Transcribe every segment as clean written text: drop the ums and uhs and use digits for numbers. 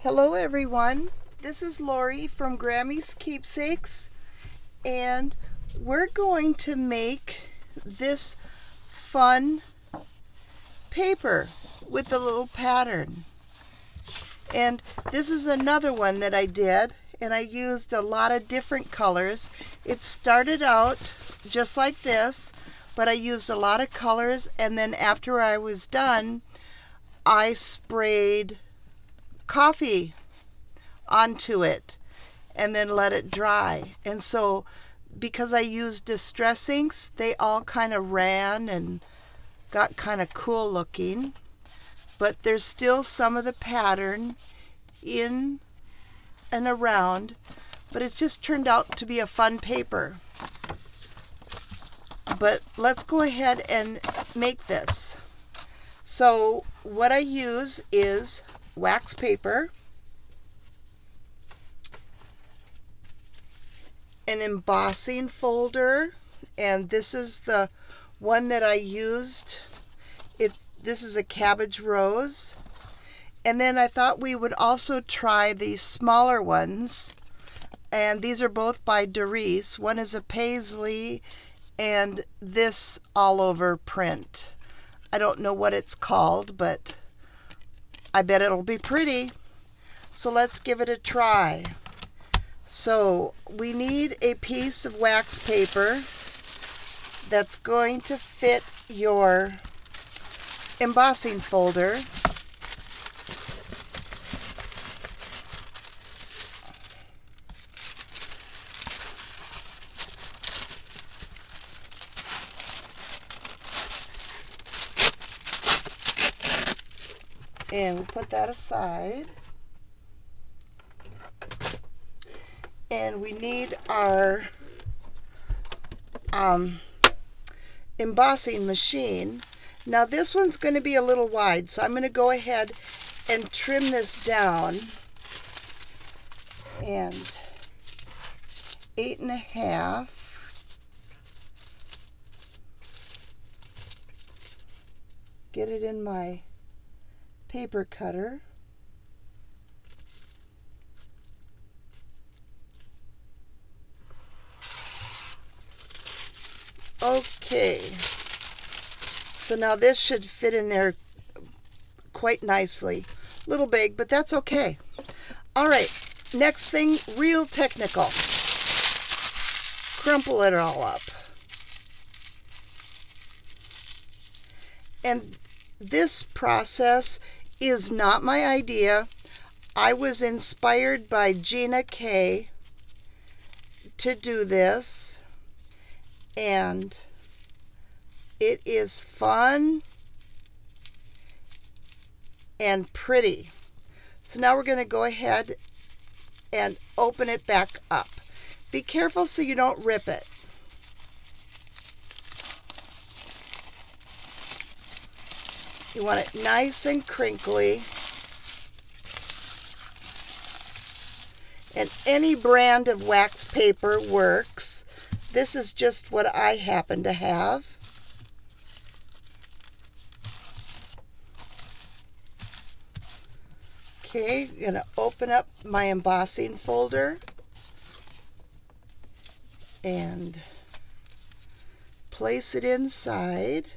Hello everyone, this is Lori from Grammy's Keepsakes, and we're going to make this fun paper with a little pattern. And this is another one that I did, and I used a lot of different colors. It started out just like this, but I used a lot of colors, and then after I was done, I sprayed coffee onto it and then let it dry. And so because I used distress inks, they all kind of ran and got kind of cool looking, but there's still some of the pattern in and around, but it's just turned out to be a fun paper. But let's go ahead and make this. So what I use is wax paper, an embossing folder, and this is the one that I used. This is a cabbage rose. And then I thought we would also try the smaller ones, and these are both by Doris. One is a paisley and this all over print. I don't know what it's called, but I bet it'll be pretty. So let's give it a try. So we need a piece of wax paper that's going to fit your embossing folder. And we'll put that aside. And we need our embossing machine. Now this one's going to be a little wide, so I'm going to go ahead and trim this down. And 8.5. Get it in my paper cutter. Okay, so now this should fit in there quite nicely. A little big, but that's okay. All right, next thing, real technical. Crumple it all up. And this process is not my idea. I was inspired by Gina K to do this. And it is fun and pretty. So now we're going to go ahead and open it back up. Be careful so you don't rip it. You want it nice and crinkly. And any brand of wax paper works. This is just what I happen to have. Okay, I'm going to open up my embossing folder and place it inside.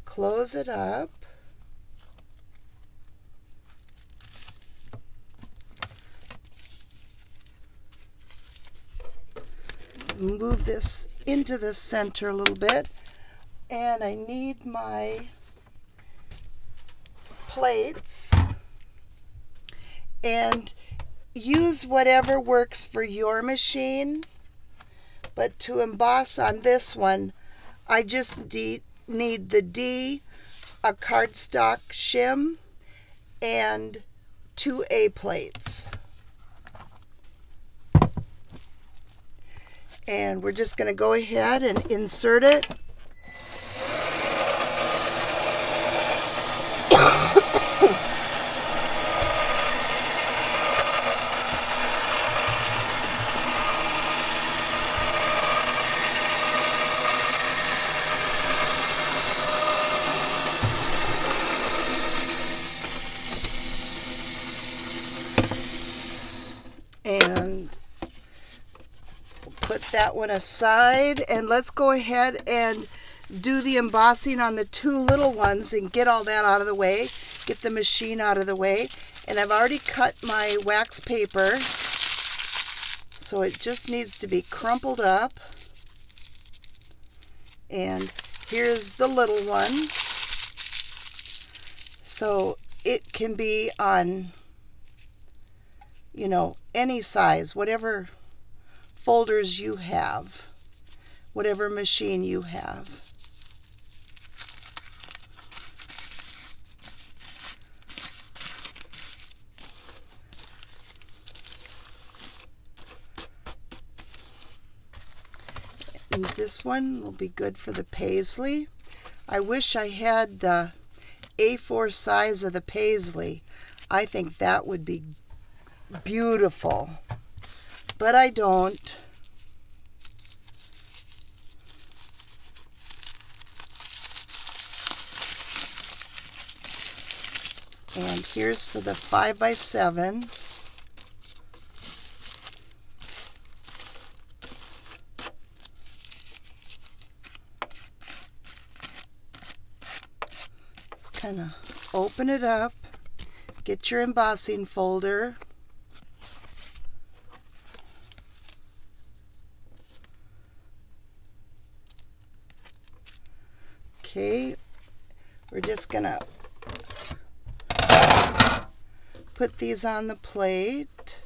Close it up. Move this into the center a little bit, and I need my plates, and use whatever works for your machine, but to emboss on this one I just need the D, a cardstock shim, and 2 A plates. And we're just going to go ahead and insert it. that one aside, and let's go ahead and do the embossing on the two little ones and get all that out of the way, get the machine out of the way. And I've already cut my wax paper, so it just needs to be crumpled up. And here's the little one. So it can be on, you know, any size, whatever folders you have, whatever machine you have. And this one will be good for the paisley. I wish I had the A4 size of the paisley. I think that would be beautiful, but I don't. And here's for the 5x7. Let's kind of open it up, get your embossing folder. Okay, we're just gonna put these on the plate.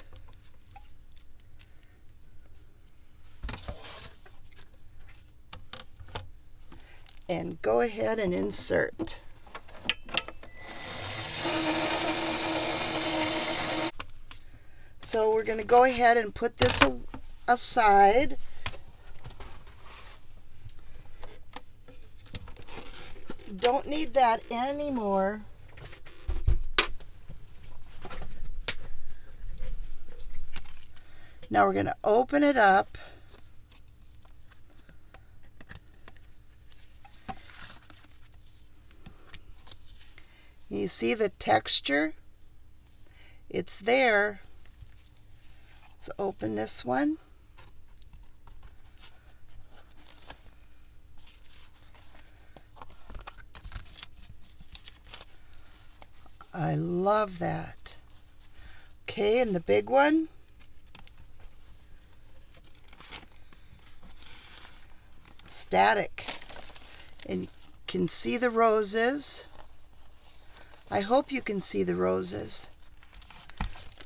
And go ahead and insert. So we're going to go ahead and put this aside. Don't need that anymore. Now we're going to open it up. You see the texture? It's there. Let's open this one. I love that. Okay, and the big one. Static. And you can see the roses. I hope you can see the roses.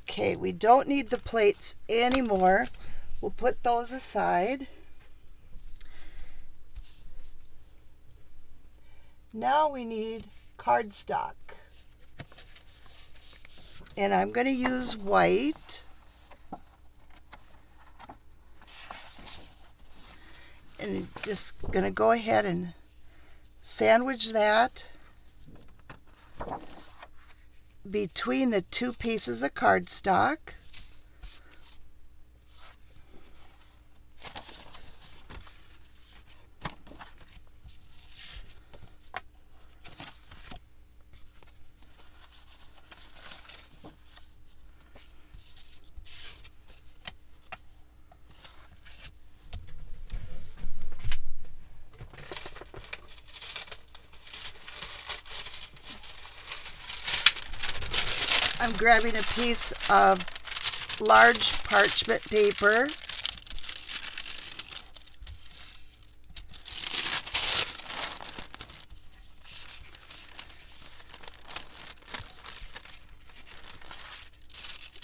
Okay, we don't need the plates anymore. We'll put those aside. Now we need cardstock. And I'm going to use white. And just going to go ahead and sandwich that between the two pieces of cardstock. I'm grabbing a piece of large parchment paper.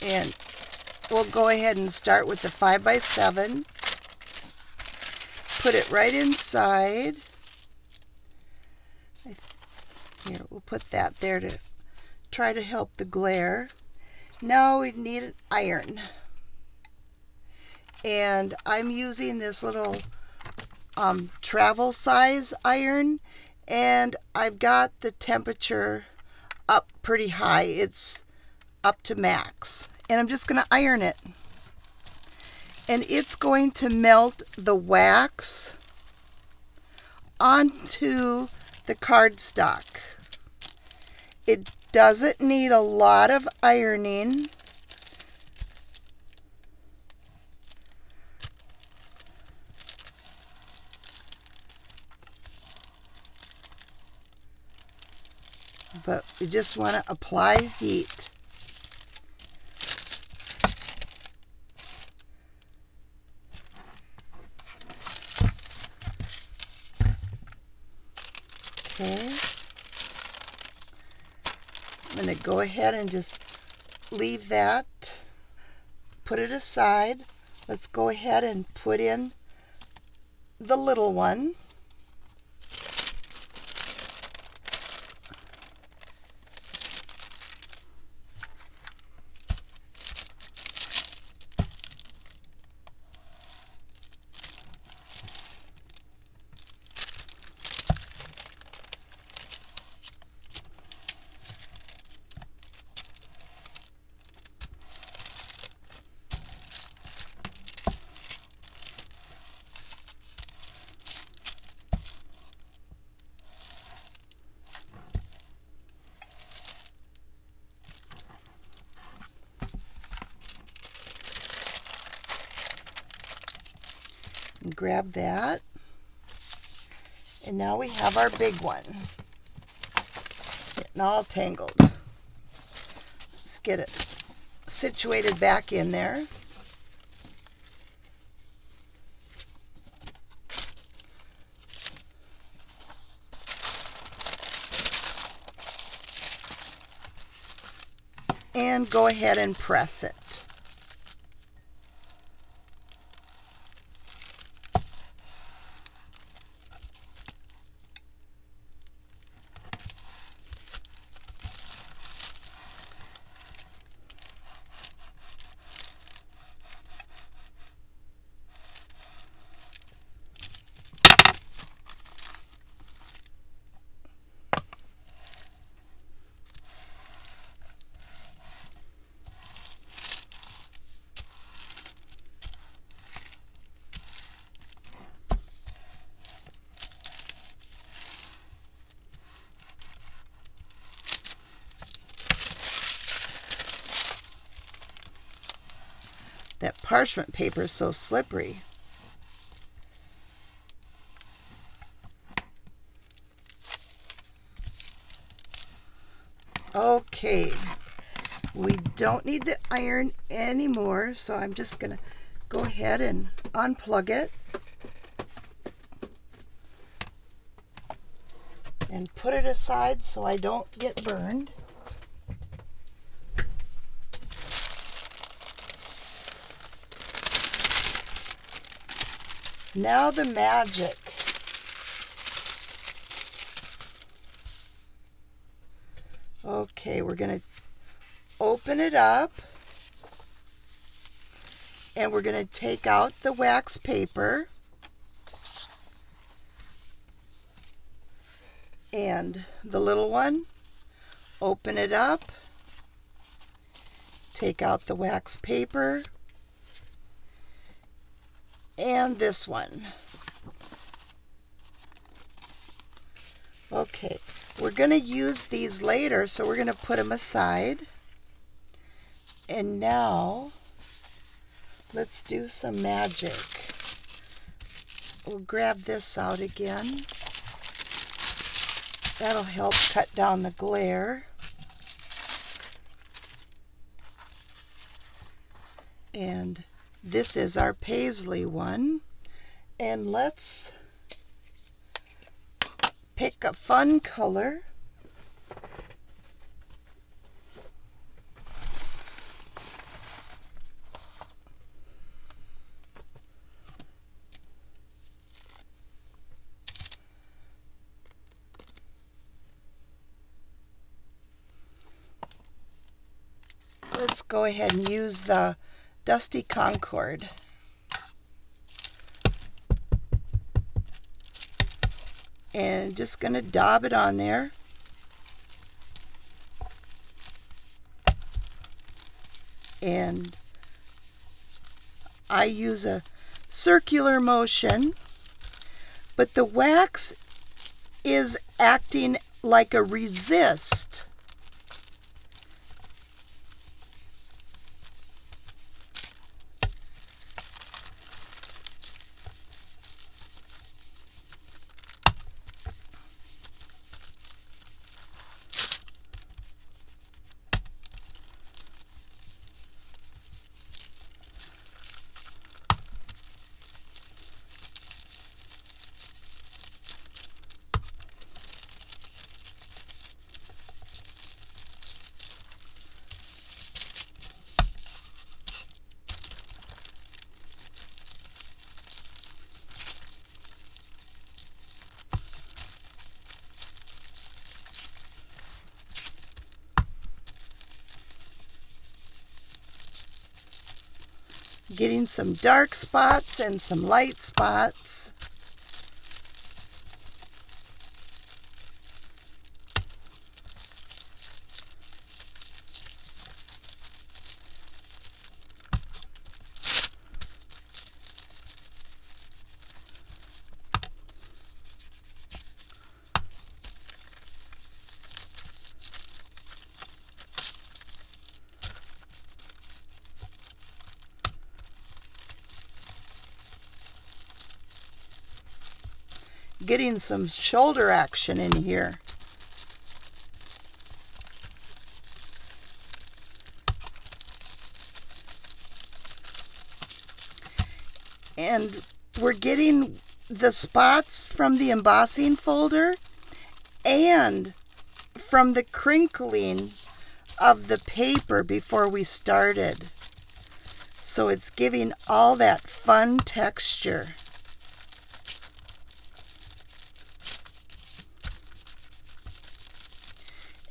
And we'll go ahead and start with the 5x7. Put it right inside. Here, we'll put that there to try to help the glare. Now we need an iron. And I'm using this little travel size iron, and I've got the temperature up pretty high. It's up to max. And I'm just going to iron it. And it's going to melt the wax onto the cardstock. It doesn't need a lot of ironing. but you just want to apply heat. Okay. I'm going to go ahead and just leave that, put it aside. Let's go ahead and put in the little one. And grab that. And now we have our big one. Getting all tangled. Let's get it situated back in there. And go ahead and press it. That parchment paper is so slippery. Okay, we don't need the iron anymore, so I'm just going to go ahead and unplug it and put it aside so I don't get burned. Now the magic. Okay, we're going to open it up and we're going to take out the wax paper and the little one. Open it up, take out the wax paper, and this one. Okay, we're going to use these later, so we're going to put them aside. And now, let's do some magic. We'll grab this out again. That'll help cut down the glare. And this is our paisley one. And let's pick a fun color. Let's go ahead and use the Dusty Concord. And just going to dab it on there. And I use a circular motion, but the wax is acting like a resist. getting some dark spots and some light spots. Getting some shoulder action in here. And we're getting the spots from the embossing folder and from the crinkling of the paper before we started. So it's giving all that fun texture.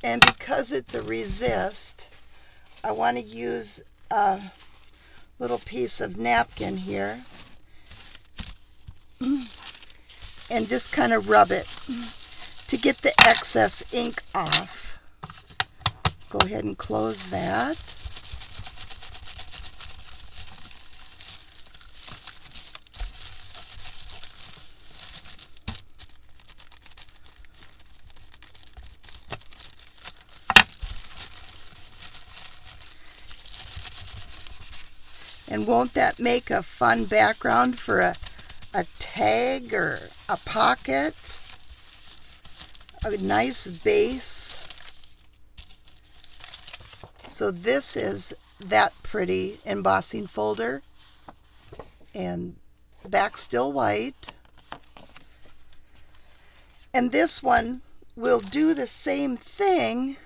And because it's a resist, I want to use a little piece of napkin here and just kind of rub it to get the excess ink off. Go ahead and close that. And won't that make a fun background for a tag or a pocket? A nice base. So this is that pretty embossing folder, and back still white. And this one will do the same thing,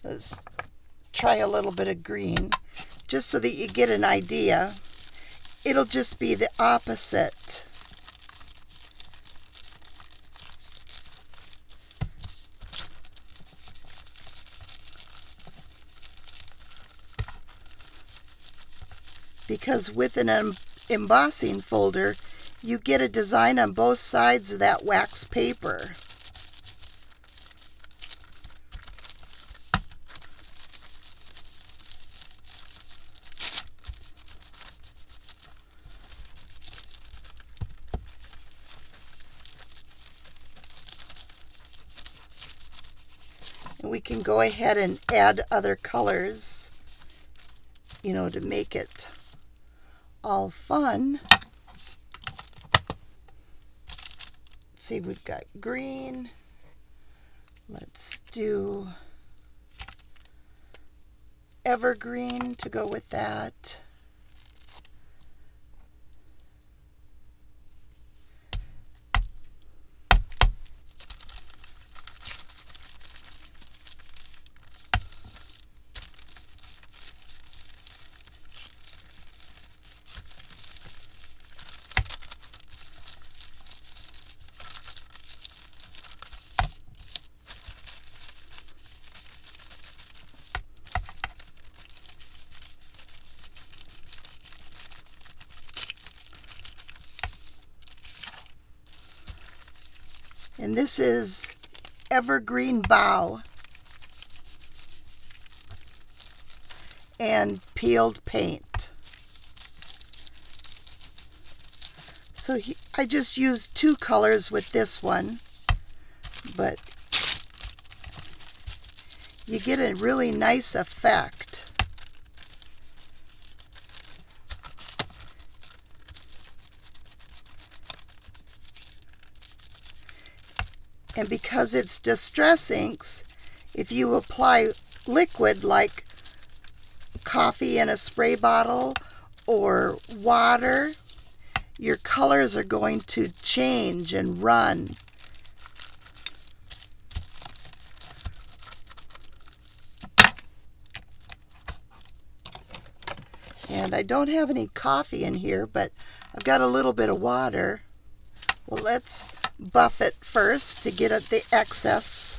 let's try a little bit of green, just so that you get an idea. It'll just be the opposite. Because with an embossing folder, you get a design on both sides of that wax paper. And we can go ahead and add other colors, you know, to make it all fun. Let's see, we've got green. Let's do evergreen to go with that. And this is evergreen bough and peeled paint. So I just used two colors with this one, but you get a really nice effect. And because it's distress inks, if you apply liquid like coffee in a spray bottle or water, your colors are going to change and run. And I don't have any coffee in here, but I've got a little bit of water. Well, let's buff it first to get at the excess.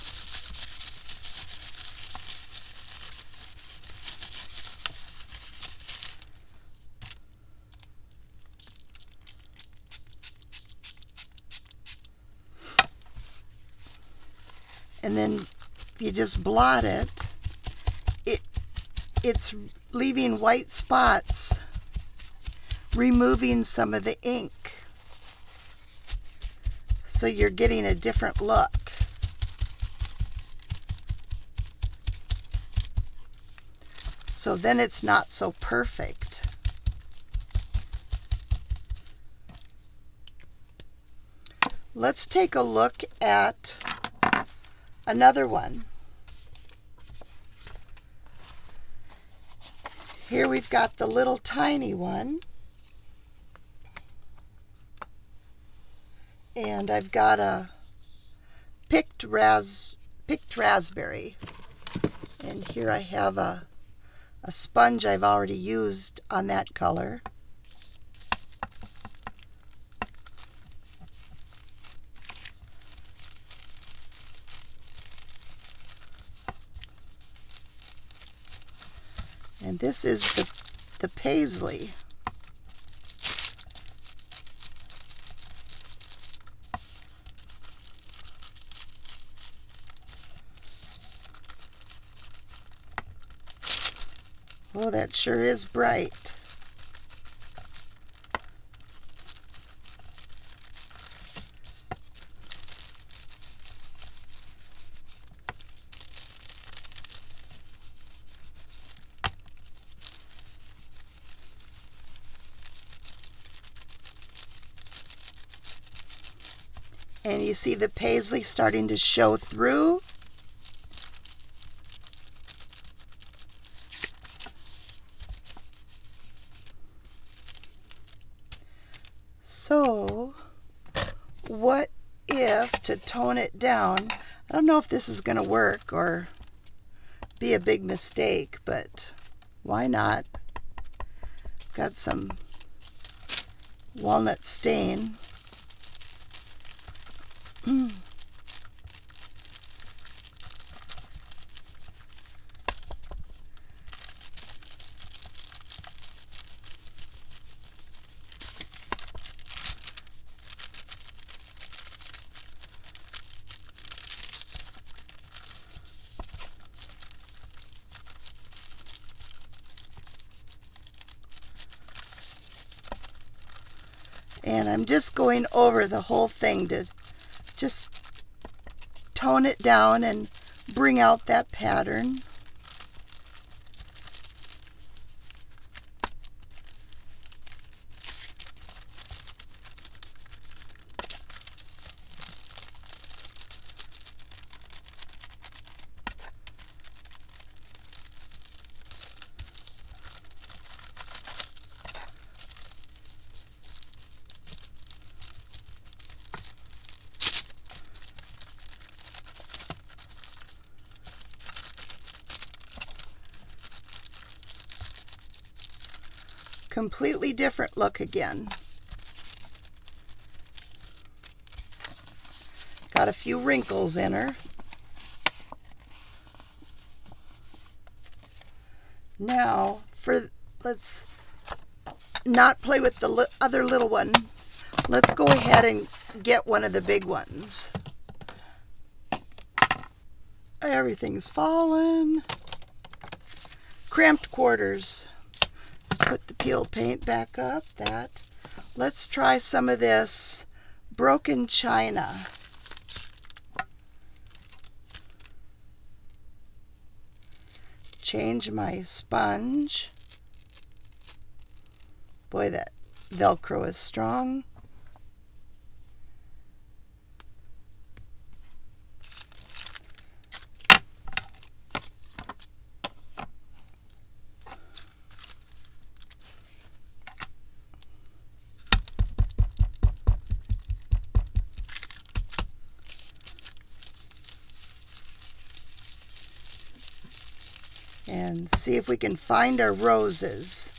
And then if you just blot it, it's leaving white spots, removing some of the ink. So you're getting a different look. So then it's not so perfect. Let's take a look at another one. Here we've got the little tiny one. And I've got a picked raspberry. And here I have a sponge I've already used on that color. And this is the paisley. Oh, that sure is bright. And you see the paisley starting to show through. So, what if, to tone it down, I don't know if this is going to work or be a big mistake, but why not? Got some walnut stain. And I'm just going over the whole thing to just tone it down and bring out that pattern. Completely different look again. Got a few wrinkles in her. Now, let's not play with the other little one. Let's go ahead and get one of the big ones. Everything's fallen. Cramped quarters. Let's put the peel paint back up. Let's try some of this broken china. Change my sponge. Boy, that Velcro is strong. And see if we can find our roses.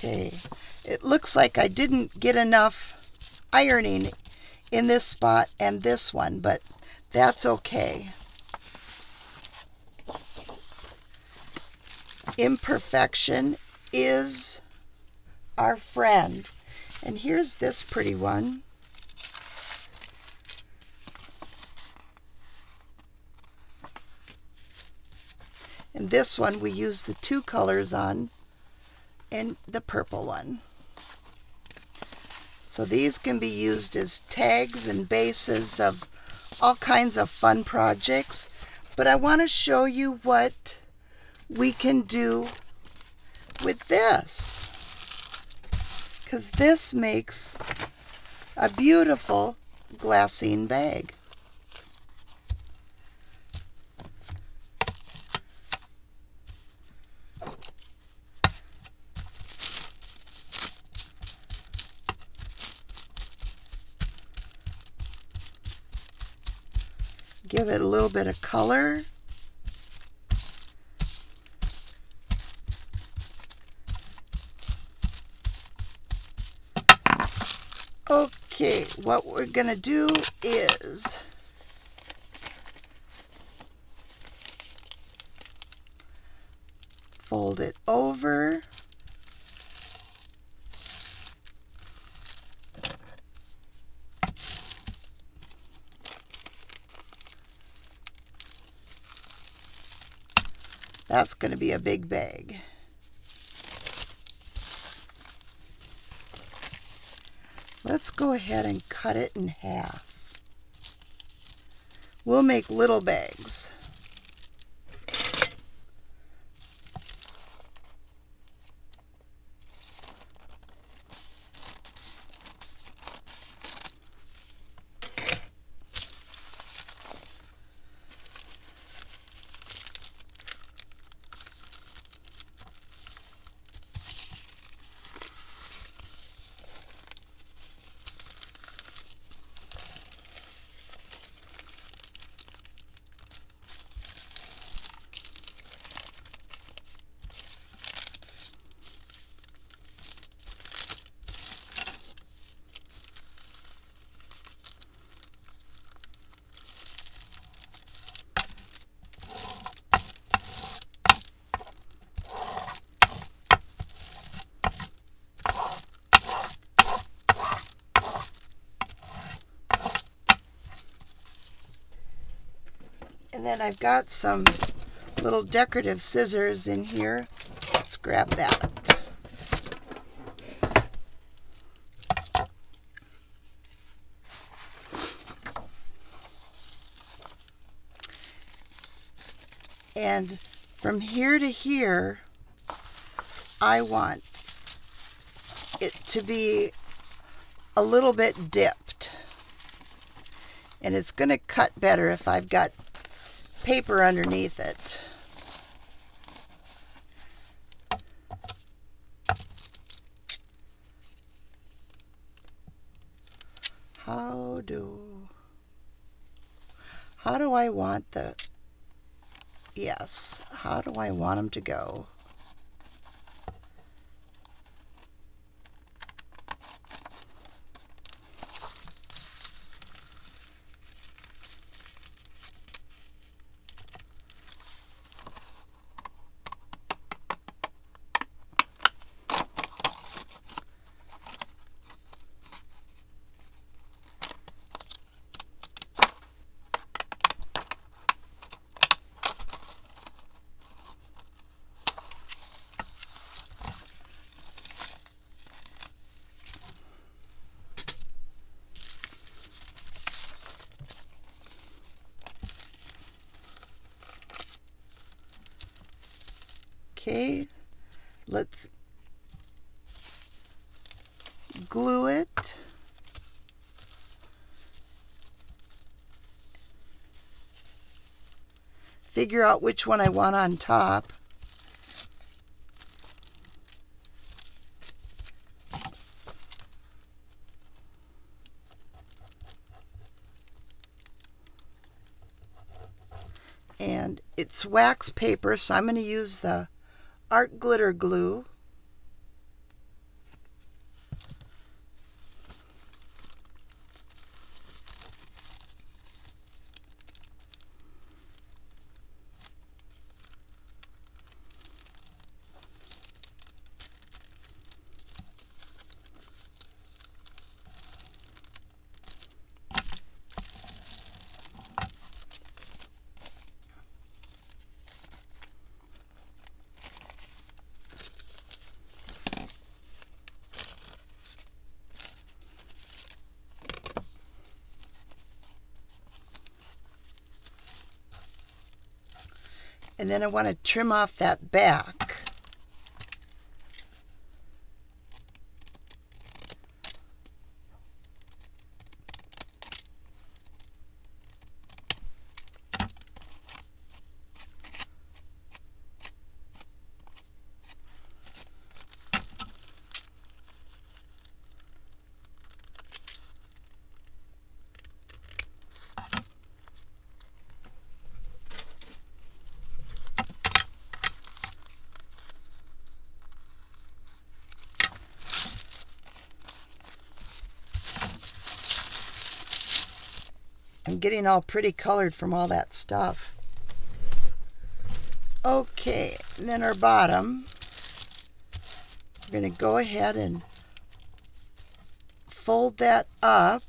Okay, it looks like I didn't get enough ironing in this spot and this one, but that's okay. Imperfection is our friend. And here's this pretty one. And this one we use the two colors on, and the purple one. So these can be used as tags and bases of all kinds of fun projects. But I want to show you what we can do with this, because this makes a beautiful glassine bag. Give it a little bit of color. Okay, what we're going to do is fold it over. That's going to be a big bag. Let's go ahead and cut it in half. We'll make little bags. And then I've got some little decorative scissors in here. Let's grab that. And from here to here, I want it to be a little bit dipped. And it's going to cut better if I've got paper underneath it. How do I want how do I want them to go? Okay, let's glue it. Figure out which one I want on top. And it's wax paper, so I'm going to use the art glitter glue. And then I want to trim off that back. I'm getting all pretty colored from all that stuff. Okay, and then our bottom, we're going to go ahead and fold that up.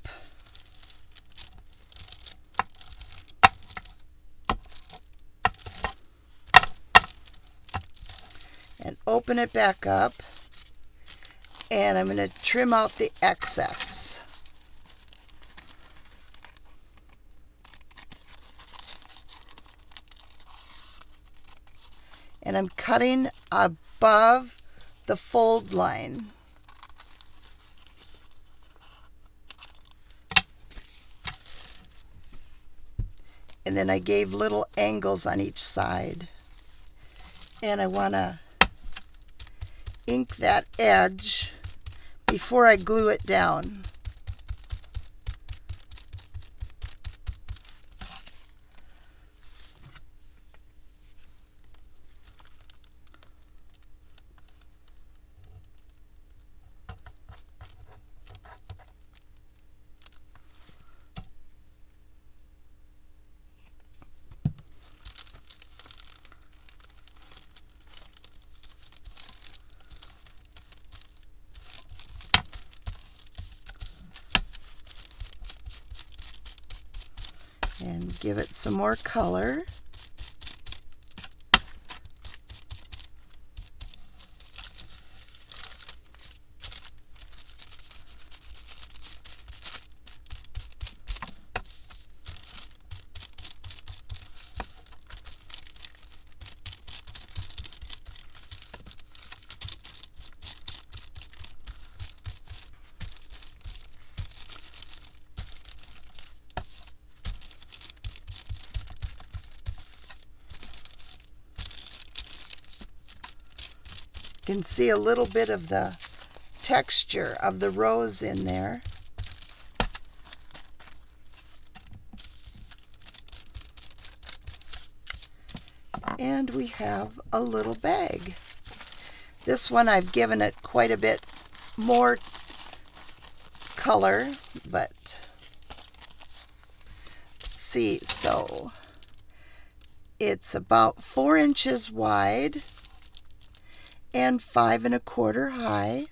And open it back up. And I'm going to trim out the excess. And I'm cutting above the fold line. And then I gave little angles on each side. And I want to ink that edge before I glue it down. And give it some more color. You can see a little bit of the texture of the rose in there. And we have a little bag. This one I've given it quite a bit more color, but see, so it's about 4 inches wide and 5 1/4 high.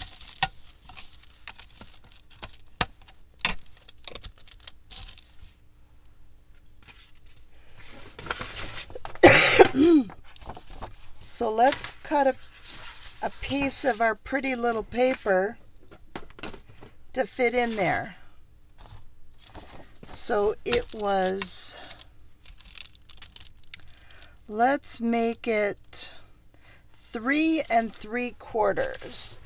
So let's cut a piece of our pretty little paper to fit in there. So it was, let's make it 3 3/4.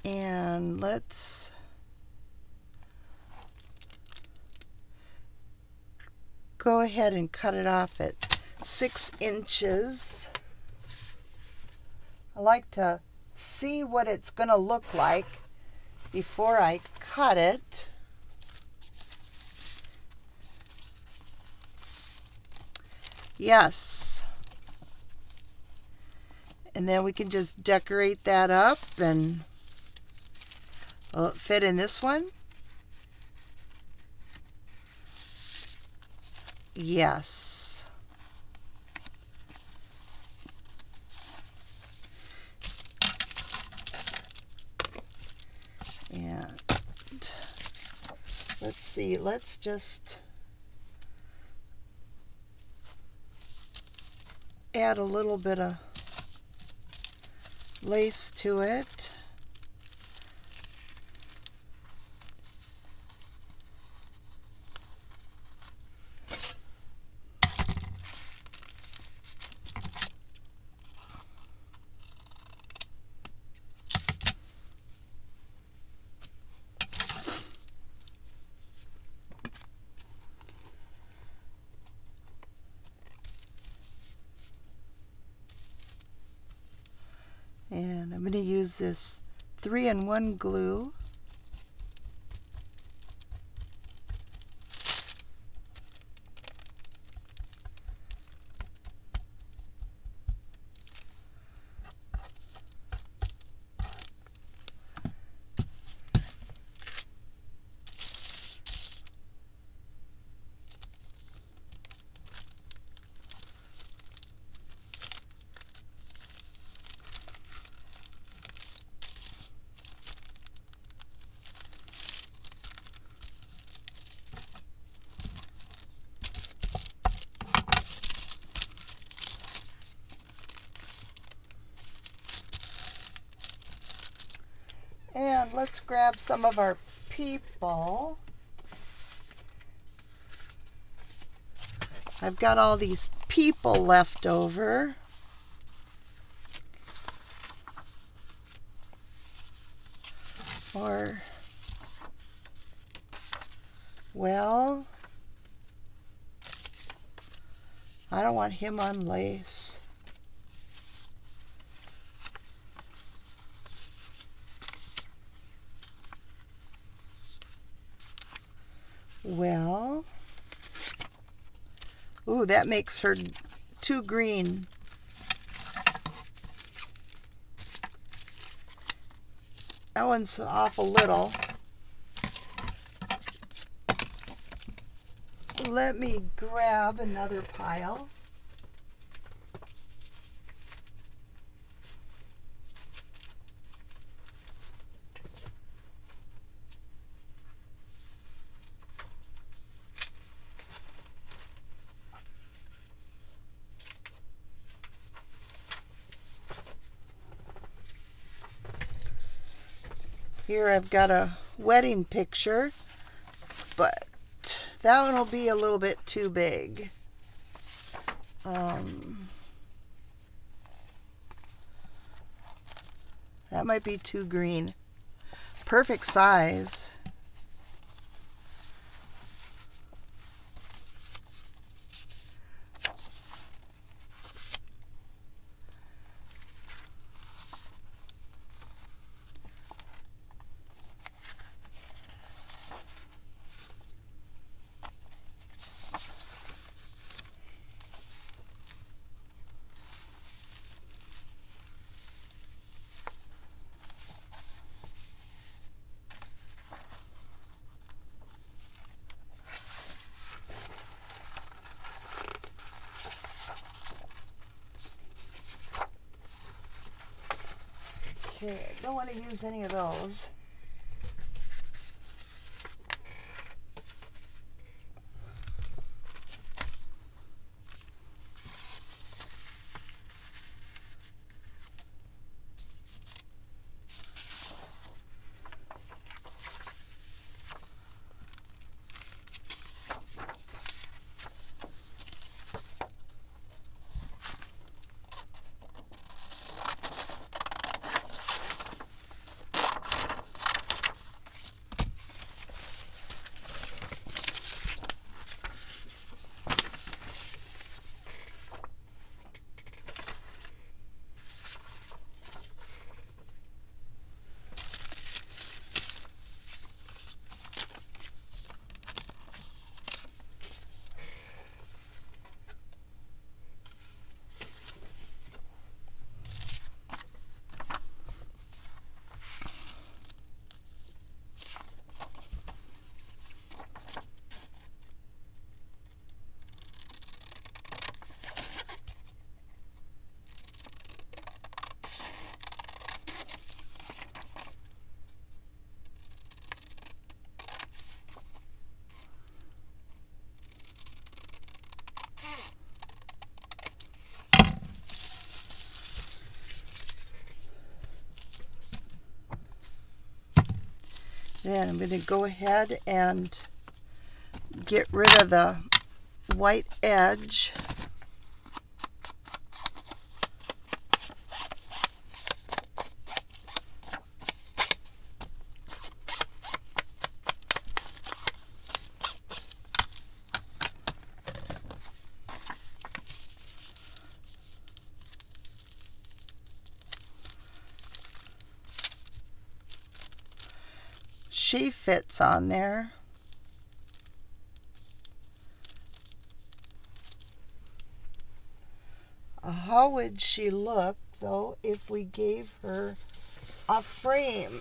And let's go ahead and cut it off at 6 inches. I like to see what it's going to look like before I cut it. Yes. And then we can just decorate that up. And will it fit in this one? Yes. And let's see, let's just add a little bit of lace to it. And I'm going to use this 3-in-1 glue. And let's grab some of our people. I've got all these people left over. Or, well, I don't want him on lace. Well, ooh, that makes her too green. That one's off a little. Let me grab another pile. Here I've got a wedding picture, but that one will be a little bit too big. That might be too green. Perfect size. Okay, I don't want to use any of those. Then I'm going to go ahead and get rid of the white edge. She fits on there. How would she look, though, if we gave her a frame?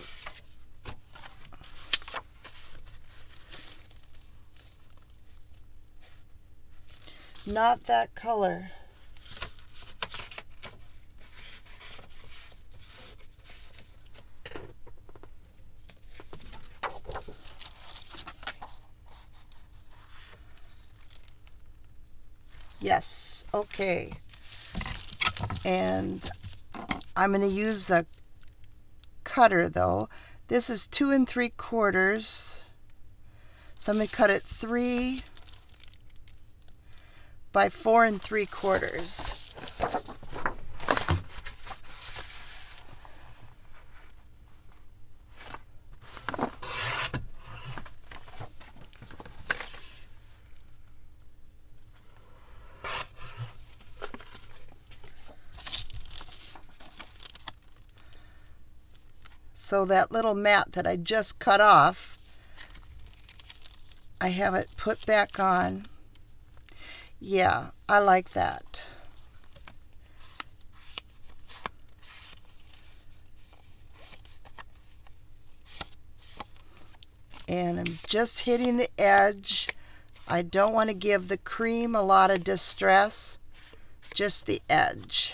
Not that color. Yes, okay. And I'm going to use the cutter, though. This is 2 3/4, so I'm going to cut it 3 by 4 3/4. So that little mat that I just cut off, I have it put back on. Yeah, I like that. And I'm just hitting the edge. I don't want to give the cream a lot of distress, just the edge.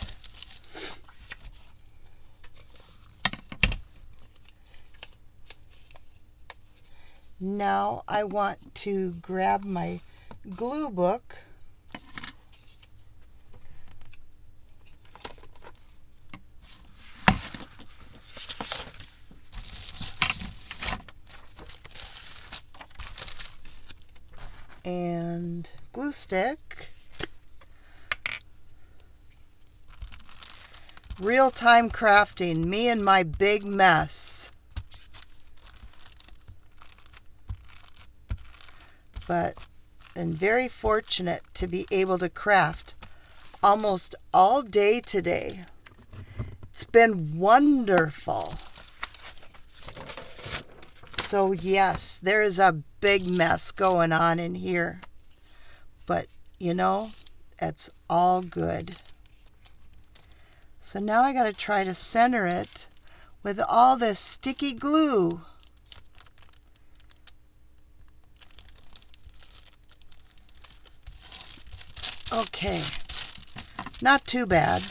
Now I want to grab my glue book and glue stick. Real-time crafting, me and my big mess. But I'm very fortunate to be able to craft almost all day today. It's been wonderful. So yes, there is a big mess going on in here. But you know, it's all good. So now I got to try to center it with all this sticky glue. Okay, not too bad.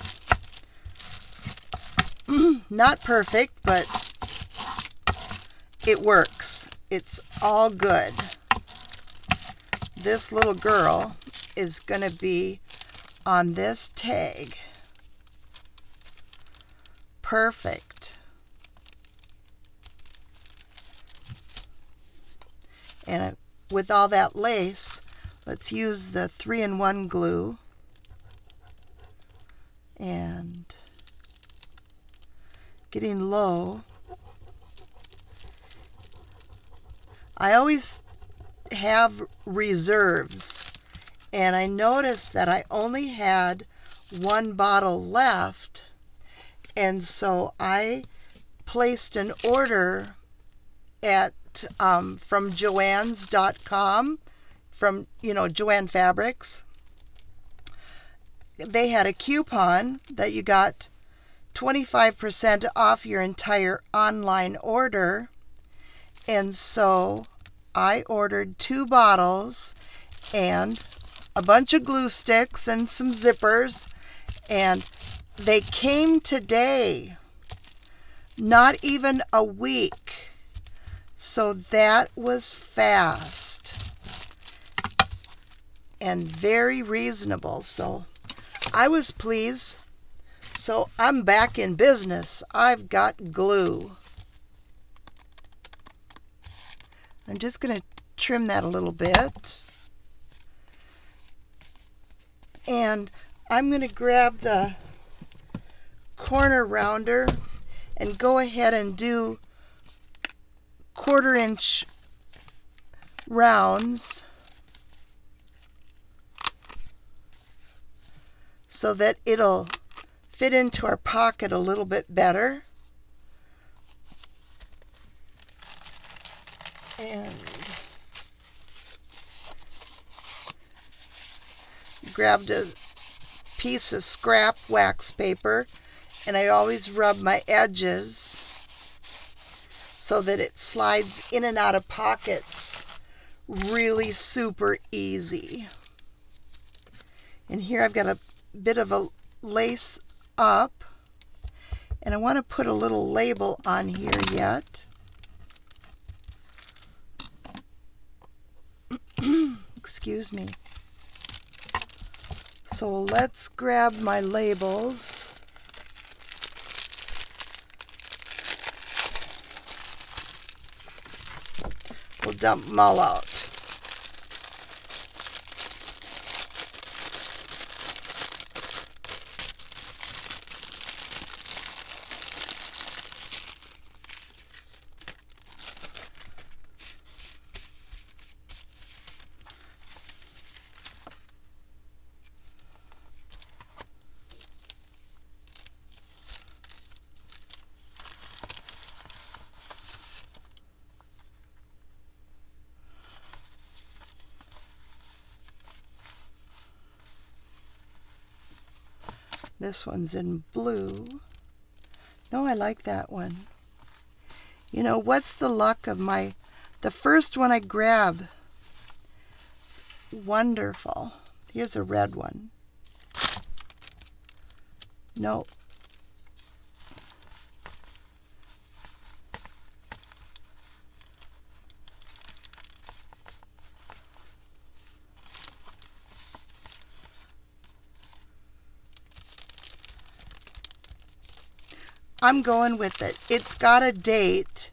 Not perfect, but it works. It's all good. This little girl is going to be on this tag. Perfect. And with all that lace, let's use the 3-in-1 glue and getting low. I always have reserves, and I noticed that I only had 1 bottle left, and so I placed an order at from Joann's.com, from Joann Fabrics. They had a coupon that you got 25% off your entire online order, and so I ordered 2 bottles and a bunch of glue sticks and some zippers, and they came today, not even a week. So that was fast and very reasonable. So I was pleased. So I'm back in business. I've got glue. I'm just going to trim that a little bit. And I'm going to grab the corner rounder and go ahead and do 1/4 inch rounds so that it'll fit into our pocket a little bit better. And grabbed a piece of scrap wax paper, and I always rub my edges so that it slides in and out of pockets really super easy. And here I've got a bit of a lace up, and I want to put a little label on here yet. Excuse me. So let's grab my labels. We'll dump them all out. This one's in blue. No, I like that one. You know, what's the luck of the first one I grab? It's wonderful. Here's a red one. No. I'm going with it. It's got a date.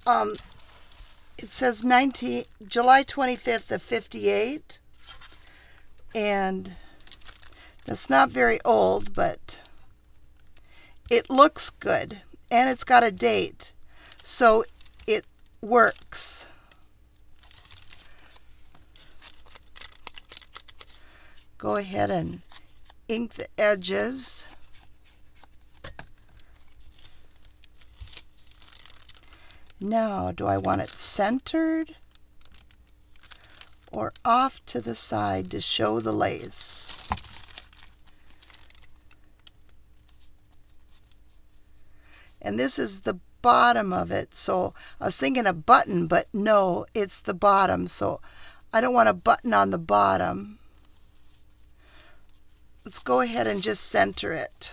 It says July 25th of 58. And that's not very old, but it looks good. And it's got a date. So it works. Go ahead and ink the edges. Now, do I want it centered or off to the side to show the lace? And this is the bottom of it, so I was thinking a button, but no, it's the bottom, so I don't want a button on the bottom. Let's go ahead and just center it.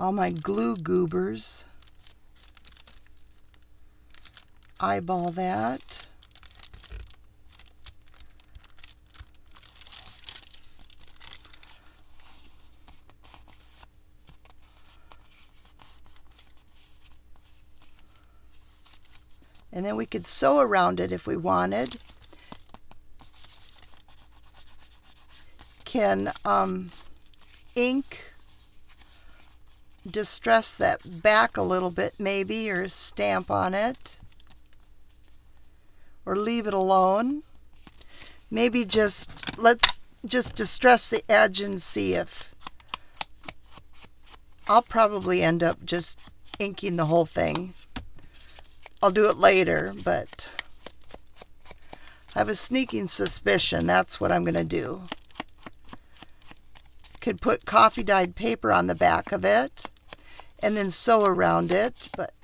All my glue goobers. Eyeball that. And then we could sew around it if we wanted. Can ink, distress that back a little bit maybe, or stamp on it, or leave it alone. Maybe let's just distress the edge and see if I'll probably end up just inking the whole thing. I'll do it later, but I have a sneaking suspicion that's what I'm going to do. Could put coffee dyed paper on the back of it and then sew around it, but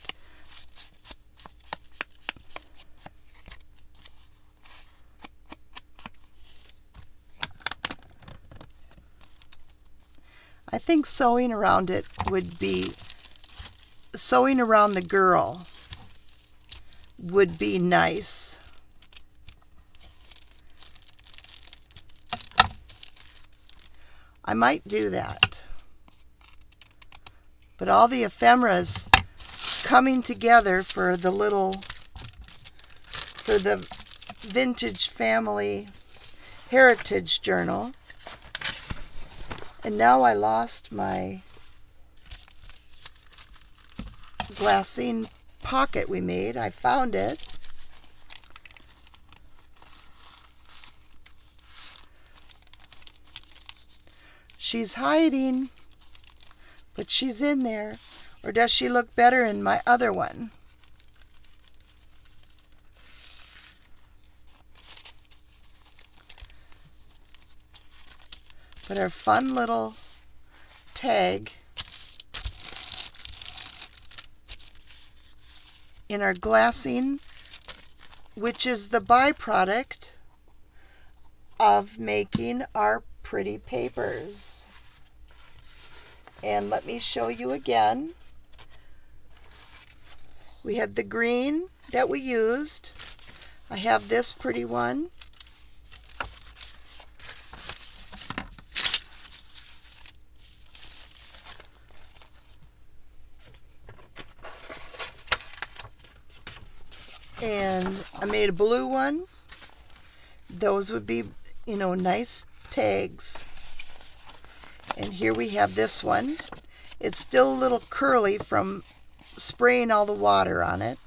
I think sewing around it would be sewing around the girl would be nice. I might do that. But all the ephemeras coming together for the Vintage Family Heritage Journal. And now I lost my glassine pocket we made. I found it. She's hiding, but she's in there. Or does she look better in my other one? But our fun little tag in our glassine, which is the byproduct of making our pretty papers. And let me show you again. We had the green that we used. I have this pretty one. And I made a blue one. Those would be, nice tags. And here we have this one. It's still a little curly from spraying all the water on it.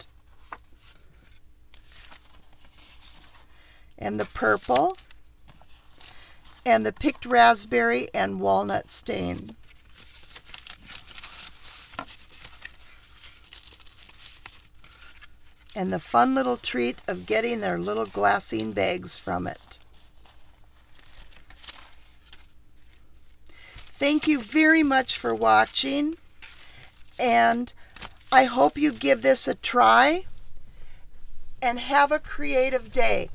And the purple. And the picked raspberry and walnut stain. And the fun little treat of getting their little glassine bags from it. Thank you very much for watching, and I hope you give this a try and have a creative day.